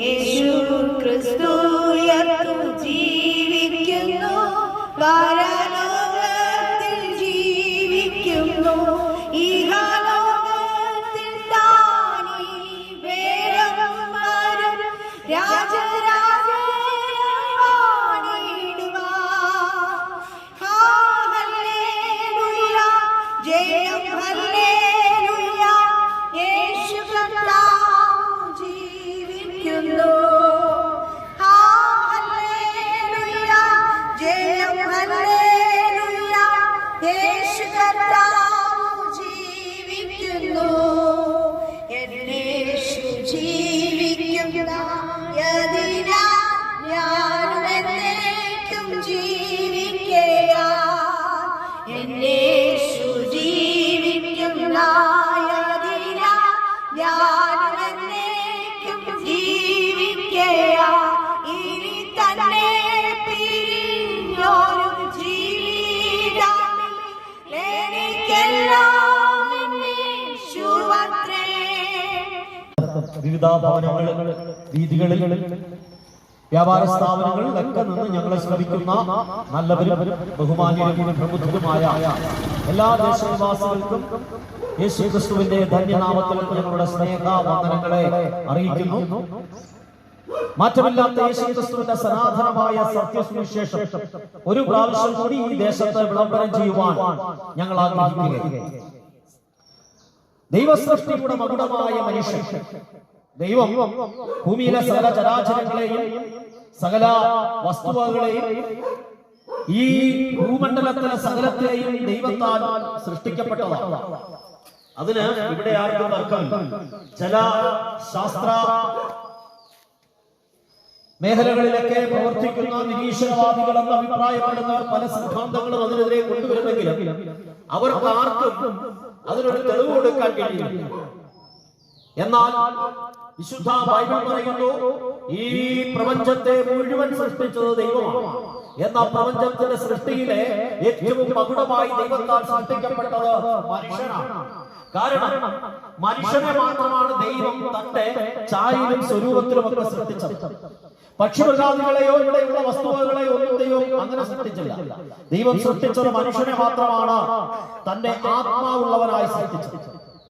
യേശു ക്രിസ്തു ജീവിക്കുന്നു, പരലോകത്തിൽ ജീവിക്കുന്നു, ഇഹലോകത്തിൽ താനീ വേഗം വരും രാജരാജനായി വാണിടുവാൻ. ഹല്ലേലൂയ, ജയം ഹല്ലേലൂയ, യേശു കർത്താവ് ജീവിക്കുന്നു. ഹല്ലേലൂയ, ജയം ഹല്ലേലൂയ, യേശു കർത്താവ് ജീവിക്കുന്നു. യേശു ജീവിക്കുന്നതിനാൽ ഞാനും എന്നേക്കും ജീവിക്കയാൽ. യേശു ജീവിക്കുന്നതിനാൽ ഞാനും എന്നേക്കും ജീവിക്കയാൽ. ഇനി തന്നെ പിരിഞ്ഞൊരു ജീവിതം എനിക്കെല്ലാം യേശുവത്രേ. വിവിധ ഭവനങ്ങളിൽ, വീതികളിൽ, വ്യാപാര സ്ഥാപനങ്ങളിലൊക്കെ നിന്ന് ഞങ്ങളെ ശ്രമിക്കുന്ന നല്ലവരും ബഹുമാന്യരും പ്രബുദ്ധരുമായ എല്ലാ ദേശനിവാസികൾക്കും യേശുക്രിസ്തുവിന്റെ ധന്യനാമത്തിൽ ഞങ്ങളുടെ സ്നേഹവന്ദനങ്ങളെ അറിയിക്കുന്നു. മാറ്റമില്ലാത്ത യേശുക്രിസ്തുവിന്റെ സനാതനമായ സത്യസുവിശേഷം ഒരു പ്രാവശ്യം കൂടി ഈ ദേശത്ത് വിളംബരം ചെയ്യുവാൻ ഞങ്ങൾ ആഗ്രഹിക്കുകയാണ്. ദൈവസൃഷ്ടിയുടെ മകുടമായ മനുഷ്യൻ, ദൈവം ഭൂമിയിലെ സകല ചരാചരങ്ങളെയും സകല വസ്തുവകളെയും ഈ ഭൂമണ്ഡലത്തിലെ സകലത്തെയും ദൈവത്താൽ സൃഷ്ടിക്കപ്പെട്ടതാണ്. അതിന് ഇവിടെ ആർക്കും തർക്കം. ചില ശാസ്ത്ര മേഖലകളിലൊക്കെ പ്രവർത്തിക്കുന്ന നിരീശ്വരവാദികളെന്ന് അഭിപ്രായപ്പെടുന്നവർ പല സിദ്ധാന്തങ്ങളും അതിനെതിരെ കൊണ്ടുവരുമെങ്കിലും അവർക്ക് ആർക്കും അതിനൊരു തെളിവ് കൊടുക്കാൻ കഴിയില്ല. എന്നാൽ വിശുദ്ധ ബൈബിൾ പറയുന്നു, ഈ പ്രപഞ്ചത്തെ മുഴുവൻ സൃഷ്ടിച്ചത് ദൈവമാണ്. എന്നാൽ പ്രപഞ്ചത്തിന്റെ സൃഷ്ടിയിലെ ഏറ്റവും മകുടമായി ദൈവത്താൽ സൃഷ്ടിക്കപ്പെട്ടത് മനുഷ്യനാണ്. കാരണം മനുഷ്യനെ മാത്രമാണ് ദൈവം തന്റെ ഛായയിലും സ്വരൂപത്തിലും ഒക്കെ സൃഷ്ടിച്ചത്. പക്ഷിമൃഗാദികളെയോ ഇവിടെയുള്ള വസ്തുവകളെയോ ഒന്നും ദൈവം അങ്ങനെ സൃഷ്ടിച്ചില്ല. ദൈവം സൃഷ്ടിച്ചത് മനുഷ്യനെ മാത്രമാണ് തന്റെ ആത്മാവുള്ളവനായി സൃഷ്ടിച്ചത്.